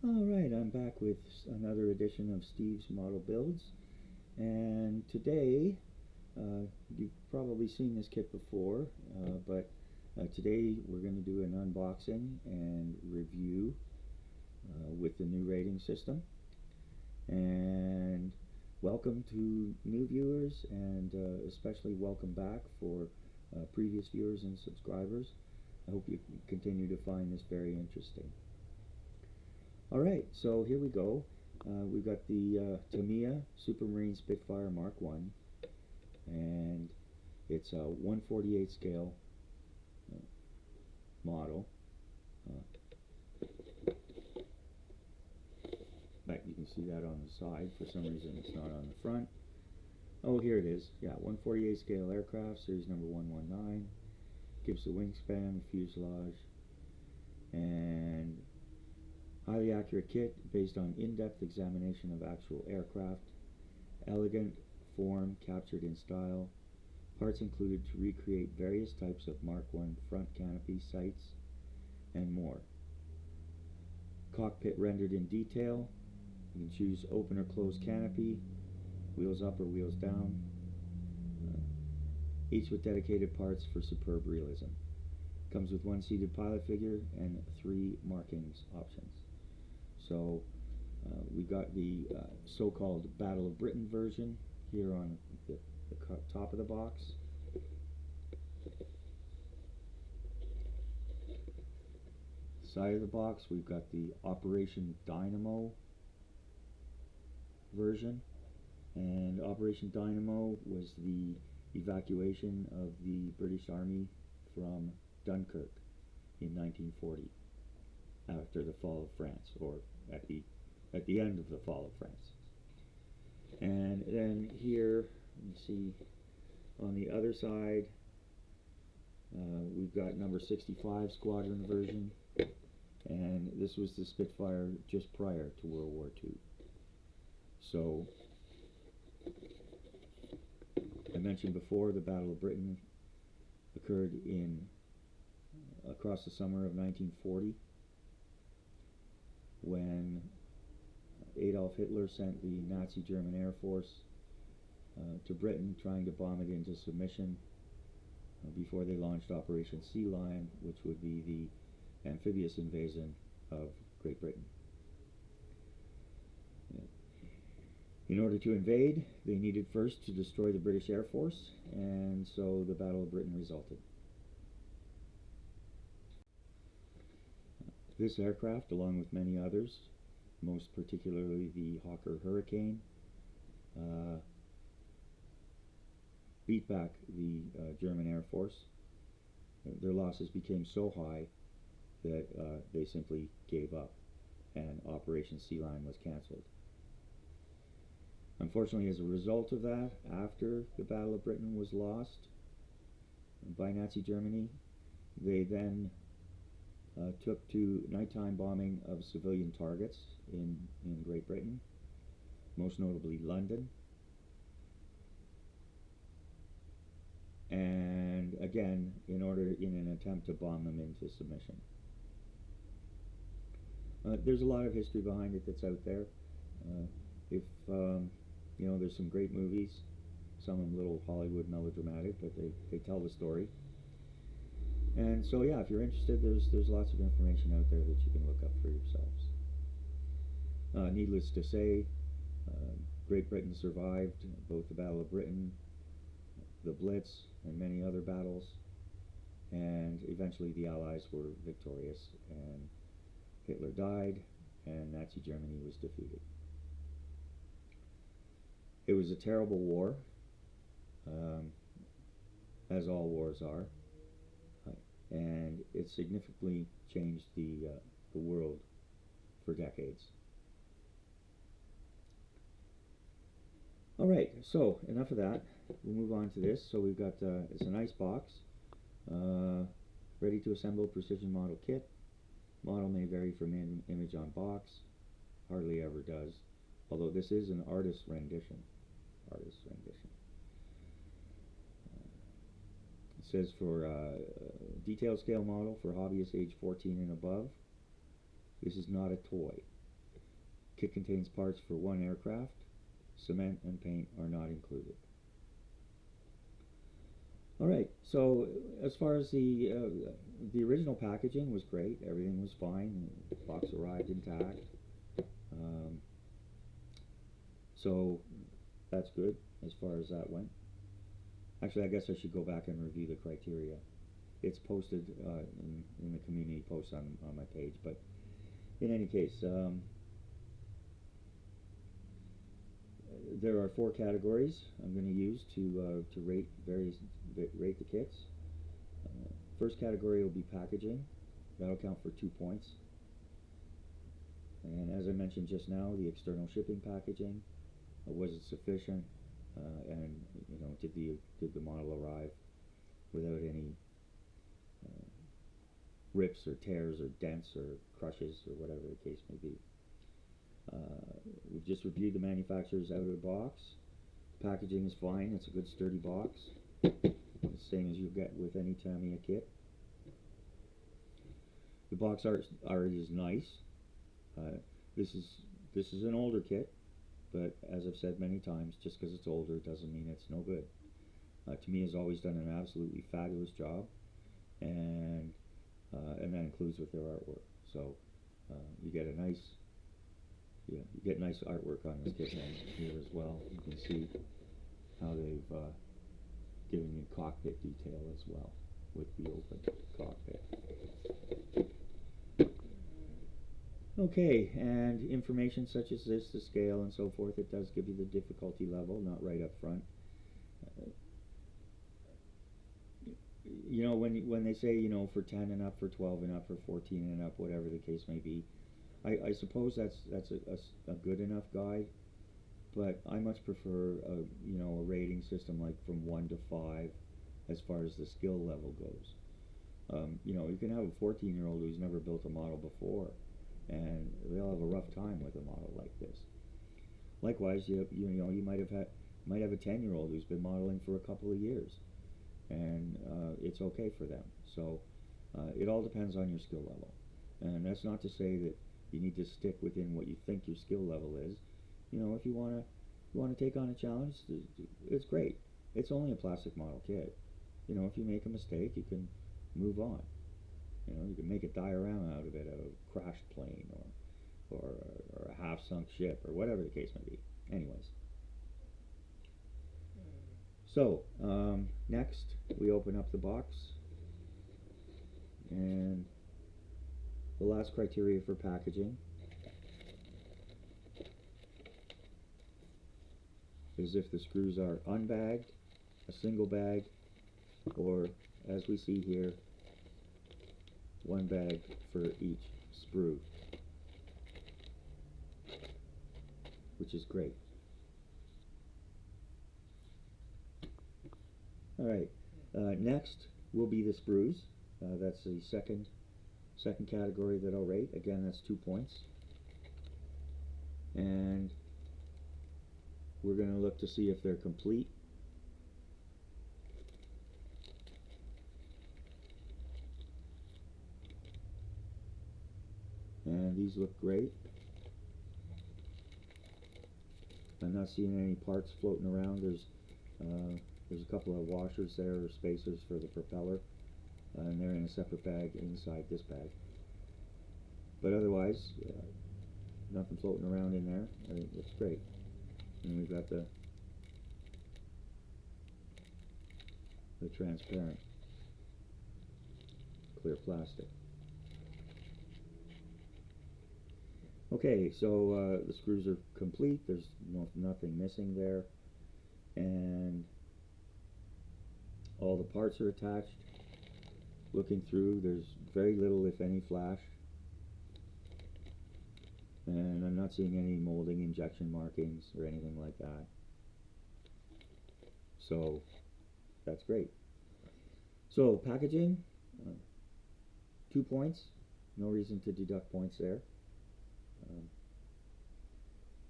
Alright, I'm back with another edition of Steve's Model Builds, and today, you've probably seen this kit before, but today we're going to do an unboxing and review with the new rating system. And welcome to new viewers, and especially welcome back for previous viewers and subscribers. I hope you continue to find this very interesting. Alright, so here we go. We've got the Tamiya Supermarine Spitfire Mark 1, and it's a 1/48 scale model. But you can see that on the side. For some reason it's not on the front. Oh, here it is. Yeah, 1/48 scale aircraft, series number 119. Gives the wingspan, fuselage, and highly accurate kit based on in-depth examination of actual aircraft. Elegant form captured in style. Parts included to recreate various types of Mark 1 front canopy sights and more. Cockpit rendered in detail. You can choose open or closed canopy, wheels up or wheels down, each with dedicated parts for superb realism. Comes with one seated pilot figure and 3 markings options. So we got the so-called Battle of Britain version here on the top of the box. Side of the box we've got the Operation Dynamo version, and Operation Dynamo was the evacuation of the British Army from Dunkirk in 1940 after the fall of France, or at the end of the fall of France. And then here you see on the other side we've got number 65 squadron version, and this was the Spitfire just prior to World War II. So I mentioned before the Battle of Britain occurred across the summer of 1940, when Adolf Hitler sent the Nazi German Air Force to Britain, trying to bomb it into submission before they launched Operation Sea Lion, which would be the amphibious invasion of Great Britain. In order to invade, they needed first to destroy the British Air Force, and so the Battle of Britain resulted. This aircraft, along with many others, most particularly the Hawker Hurricane, beat back the German Air Force. Their losses became so high that they simply gave up, and Operation Sea Lion was cancelled. Unfortunately, as a result of that, after the Battle of Britain was lost by Nazi Germany, they then took to nighttime bombing of civilian targets in Great Britain, most notably London, and again in an attempt to bomb them into submission. There's a lot of history behind it that's out there. If you know, there's some great movies, some of them a little Hollywood melodramatic, but they tell the story. And so yeah, if you're interested, there's lots of information out there that you can look up for yourselves. Needless to say, Great Britain survived both the Battle of Britain, the Blitz, and many other battles, and eventually the Allies were victorious, and Hitler died, and Nazi Germany was defeated. It was a terrible war, as all wars are, and it significantly changed the world for decades. Alright, so enough of that. We'll move on to this. So we've got, it's a nice box, ready to assemble precision model kit. Model may vary from image on box, hardly ever does, although this is an artist's rendition. It says for detail scale model for hobbyists age 14 and above. This is not a toy. Kit contains parts for 1 aircraft. Cement and paint are not included. Alright, so as far as the original packaging was great. Everything was fine. The box arrived intact. So that's good as far as that went. Actually, I guess I should go back and review the criteria. It's posted in the community post on my page, but in any case, there are 4 categories I'm going to use to rate the kits. First category will be packaging. That'll count for 2 points. And as I mentioned just now, the external shipping packaging, was it sufficient? And did the model arrive without any rips or tears or dents or crushes or whatever the case may be. We've just reviewed the manufacturer's out of the box. Packaging is fine. It's a good sturdy box, the same as you get with any Tamiya kit. The box art is nice. This is an older kit, but as I've said many times, just because it's older doesn't mean it's no good. Tamiya's always done an absolutely fabulous job, and that includes with their artwork. So you get a nice, you get nice artwork on this kit here as well. You can see how they've given you cockpit detail as well with the open cockpit. Okay, and information such as this, the scale and so forth, it does give you the difficulty level, not right up front. When they say, for 10 and up, for 12 and up, for 14 and up, whatever the case may be, I suppose that's a good enough guide, but I much prefer a rating system like from 1 to 5 as far as the skill level goes. You can have a 14-year-old who's never built a model before, and they'll have a rough time with a model like this. Likewise, you might have a 10-year-old who's been modeling for a couple of years, and it's okay for them. So it all depends on your skill level, and that's not to say that you need to stick within what you think your skill level is. If you want to take on a challenge, it's great. It's only a plastic model kit. If you make a mistake, you can move on. You can make a diorama out of it, a crashed plane or a half-sunk ship or whatever the case may be. Anyways. So, next we open up the box, and the last criteria for packaging is if the screws are unbagged, a single bag, or, as we see here, 1 bag for each sprue, which is great. Alright, next will be the sprues. That's the second category that I'll rate. Again, that's 2 points. And we're going to look to see if they're complete. And these look great. I'm not seeing any parts floating around. There's a couple of washers there, or spacers for the propeller, and they're in a separate bag inside this bag. But otherwise, nothing floating around in there. I think it's great. And we've got the transparent clear plastic. Okay, so the screws are complete. There's nothing missing there, and all the parts are attached. Looking through, there's very little, if any, flash, and I'm not seeing any molding, injection markings, or anything like that. So that's great. So packaging, 2 points. No reason to deduct points there.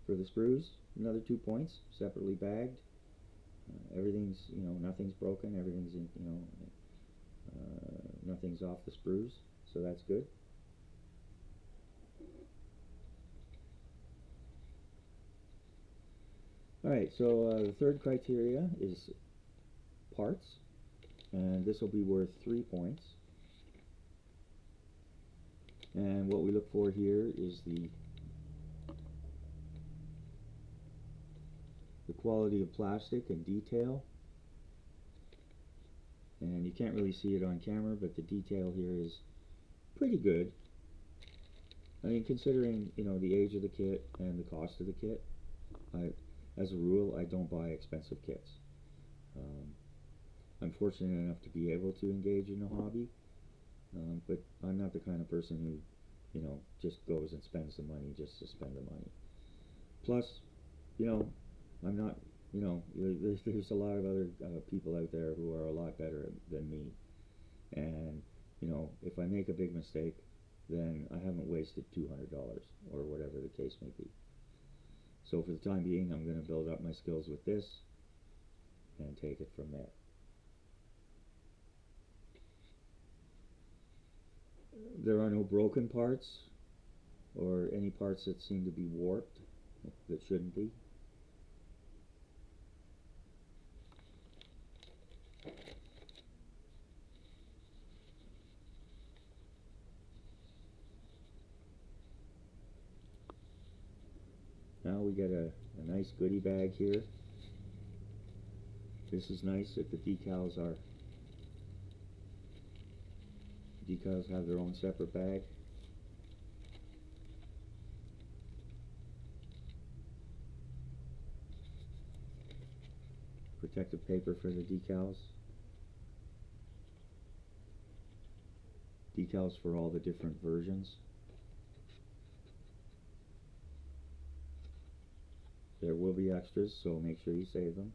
For the sprues, another 2 points, separately bagged. Everything's, nothing's broken. Everything's, nothing's off the sprues, so that's good. Alright, so the third criteria is parts, and this will be worth 3 points. And what we look for here is the quality of plastic and detail. And you can't really see it on camera, but the detail here is pretty good. I mean, considering, you know, the age of the kit and the cost of the kit, as a rule, I don't buy expensive kits. I'm fortunate enough to be able to engage in a hobby, but I'm not the kind of person who, you know, just goes and spends the money just to spend the money. Plus, you know, I'm not, you know, there's a lot of other people out there who are a lot better than me, and, you know, if I make a big mistake, then I haven't wasted $200 or whatever the case may be. So for the time being, I'm going to build up my skills with this and take it from there. There are no broken parts or any parts that seem to be warped that shouldn't be. Now we get a nice goodie bag here. This is nice that the decals have their own separate bag. Protective paper for the decals. Decals for all the different versions. There will be extras, so make sure you save them.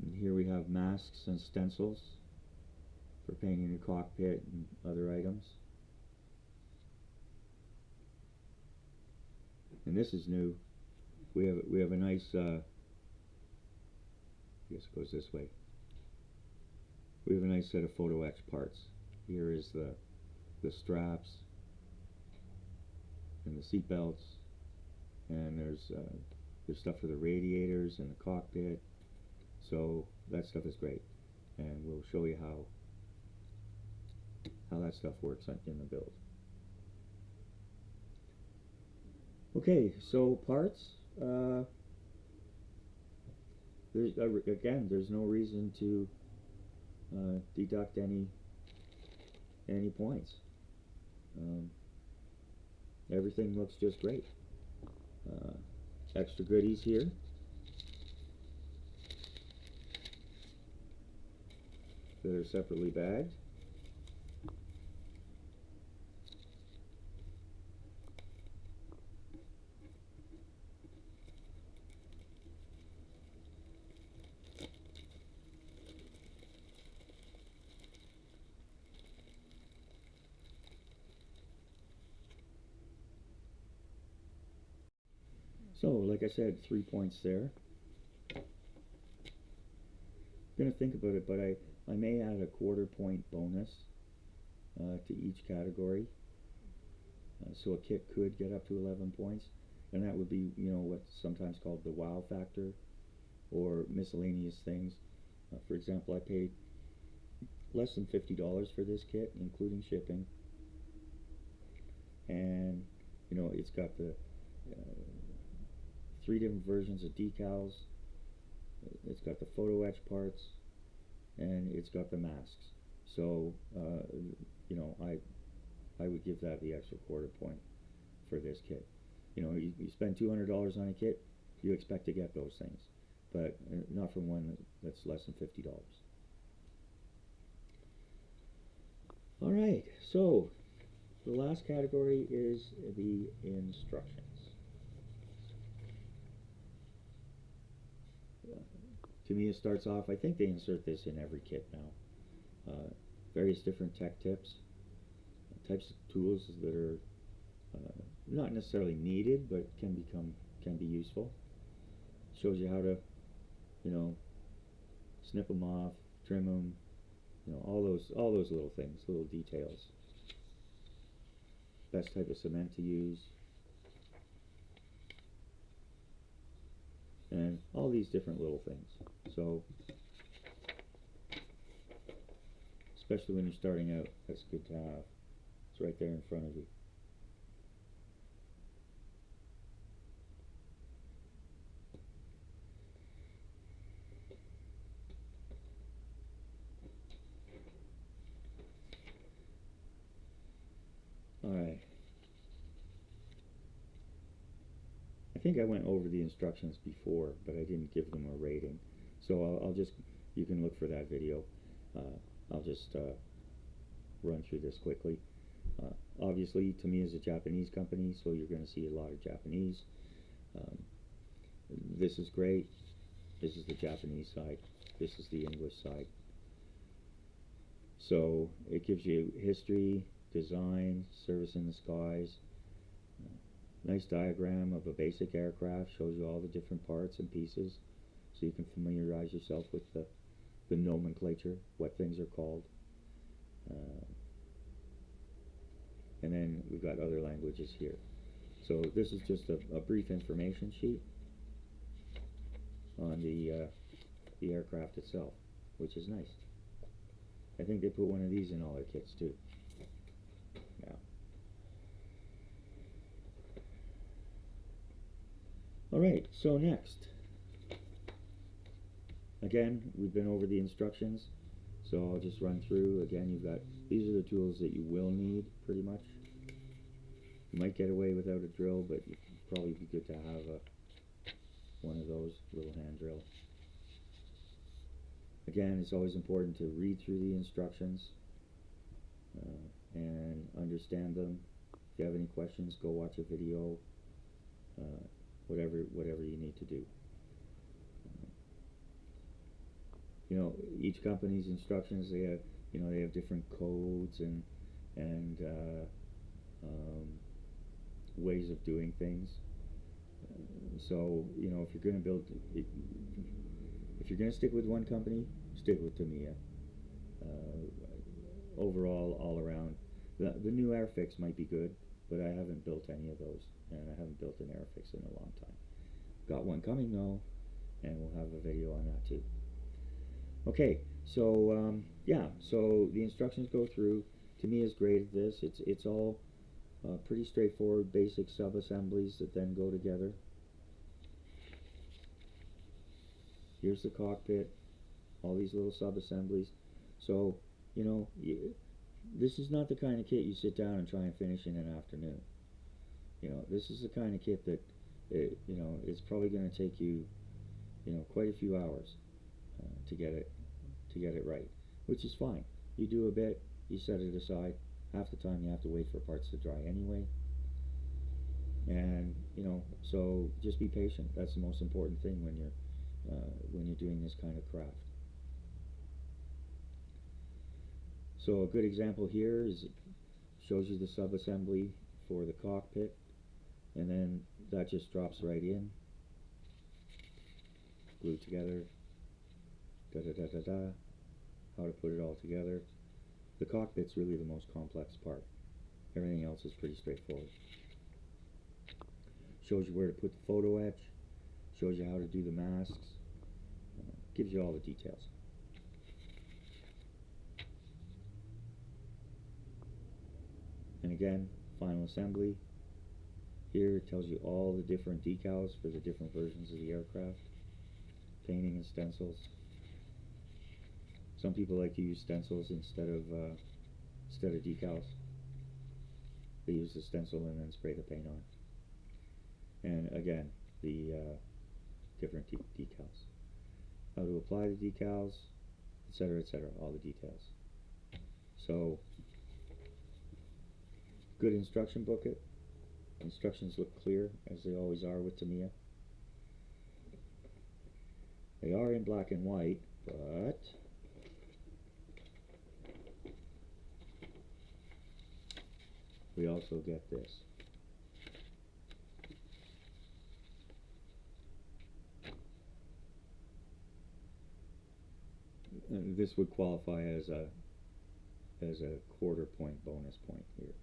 And here we have masks and stencils for painting the cockpit and other items. And this is new. We have a nice, I guess it goes this way. We have a nice set of photo etch parts. Here is the straps and the seat belts, and there's stuff for the radiators and the cockpit. So that stuff is great, and we'll show you how that stuff works in the build. Okay, so parts. There's no reason to deduct any points. Everything looks just great. Extra goodies here. That are separately bagged. So, like I said, 3 points there. I'm going to think about it, but I may add a quarter-point bonus to each category. So a kit could get up to 11 points, and that would be, you know, what's sometimes called the wow factor, or miscellaneous things. For example, I paid less than $50 for this kit, including shipping, and, you know, it's got the 3 different versions of decals, it's got the photo etch parts, and it's got the masks. So, you know, I would give that the extra quarter point for this kit. You know, you spend $200 on a kit, you expect to get those things, but not from one that's less than $50. Alright, so the last category is the instructions. Tamiya starts off, I think they insert this in every kit now. Various different tech tips, types of tools that are not necessarily needed, but can be useful. Shows you how to, you know, snip them off, trim them, you know, all those little things, little details. Best type of cement to use. and all these different little things. So, especially when you're starting out, that's good to have. It's right there in front of you. Alright. I think I went over the instructions before, but I didn't give them a rating. So I'll just, you can look for that video. I'll just run through this quickly. Obviously, Tamiya is a Japanese company, so you're going to see a lot of Japanese. This is great. This is the Japanese side. This is the English side. So it gives you history, design, service in the skies. Nice diagram of a basic aircraft, shows you all the different parts and pieces, so you can familiarize yourself with the nomenclature, what things are called. And then we've got other languages here. So this is just a brief information sheet on the aircraft itself, which is nice. I think they put one of these in all their kits too. Yeah. Alright, so next. Again, we've been over the instructions, so I'll just run through. Again, you've got, these are the tools that you will need, pretty much. You might get away without a drill, but it'd probably be good to have one of those, little hand drill. Again, it's always important to read through the instructions and understand them. If you have any questions, go watch a video, whatever you need to do. You know, each company's instructions, they have, you know, they have different codes and ways of doing things. So, you know, if you're going to build, if you're going to stick with one company, stick with Tamiya. Overall, all around, the new Airfix might be good, but I haven't built any of those, and I haven't built an Airfix in a long time. Got one coming though, and we'll have a video on that too. Okay, so yeah, so the instructions go through. Tamiya is great at this. It's all pretty straightforward, basic sub-assemblies that then go together. Here's the cockpit, all these little sub-assemblies. So, you know, this is not the kind of kit you sit down and try and finish in an afternoon. You know, this is the kind of kit that, you know, it's probably going to take you, you know, quite a few hours to get it right, which is fine. You do a bit, you set it aside. Half the time you have to wait for parts to dry anyway. And, you know, so just be patient. That's the most important thing when you're doing this kind of craft. So a good example here is, it shows you the sub-assembly for the cockpit, and then that just drops right in, glued together, how to put it all together. The cockpit's really the most complex part. Everything else is pretty straightforward. Shows you where to put the photo etch, shows you how to do the masks, gives you all the details. And again, final assembly. Here it tells you all the different decals for the different versions of the aircraft, painting and stencils. Some people like to use stencils instead of decals. They use the stencil and then spray the paint on. And again, the different decals. How to apply the decals, etc., etc., all the details. So, good instruction booklet. Instructions look clear, as they always are with Tamiya. They are in black and white, but we also get this. And this would qualify as a quarter point bonus point here.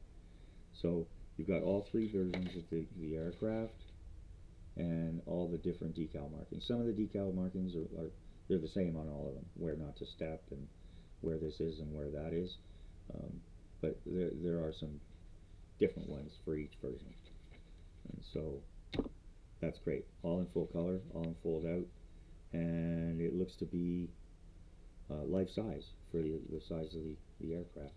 So you've got all three versions of the aircraft. and all the different decal markings. Some of the decal markings are they're the same on all of them, where not to step and where this is and where that is. But there are some different ones for each version. And so that's great. All in full color, all in fold out, and it looks to be life size for the size of the aircraft.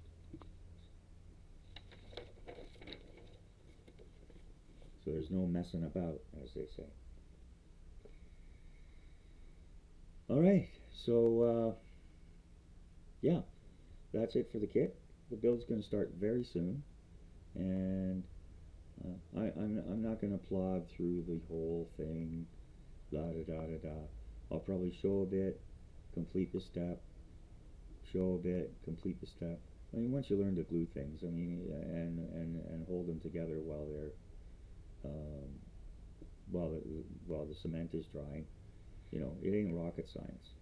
So there's no messing about, as they say. Alright, so yeah, that's it for the kit. The build's going to start very soon, and I'm not going to plod through the whole thing, da da da da da. I'll probably show a bit, complete the step, show a bit, complete the step. I mean, once you learn to glue things, I mean, and hold them together while they're while the cement is drying, you know, it ain't rocket science.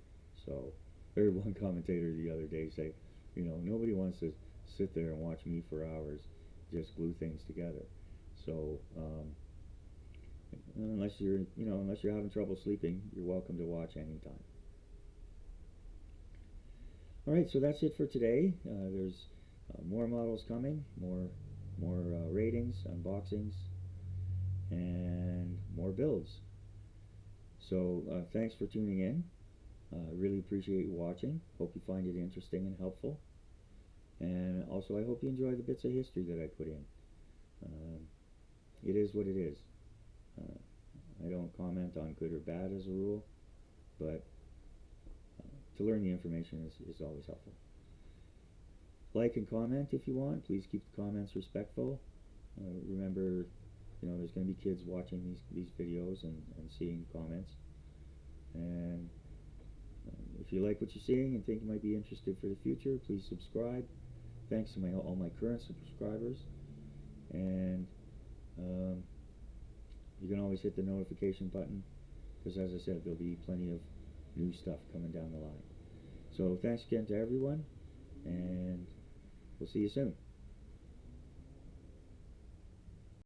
So I heard one commentator the other day say, you know, nobody wants to sit there and watch me for hours just glue things together. So unless you're having trouble sleeping, you're welcome to watch anytime. Alright, so that's it for today. There's more models coming, more ratings, unboxings, and more builds. So thanks for tuning in. I really appreciate you watching. Hope you find it interesting and helpful. And also I hope you enjoy the bits of history that I put in. It is what it is. I don't comment on good or bad as a rule, but to learn the information is always helpful. Like and comment if you want. Please keep the comments respectful. Remember, you know, there's going to be kids watching these videos and seeing comments. And if you like what you're seeing and think you might be interested for the future, please subscribe. Thanks to all my current subscribers. And you can always hit the notification button, because as I said, there'll be plenty of new stuff coming down the line. So thanks again to everyone, and we'll see you soon.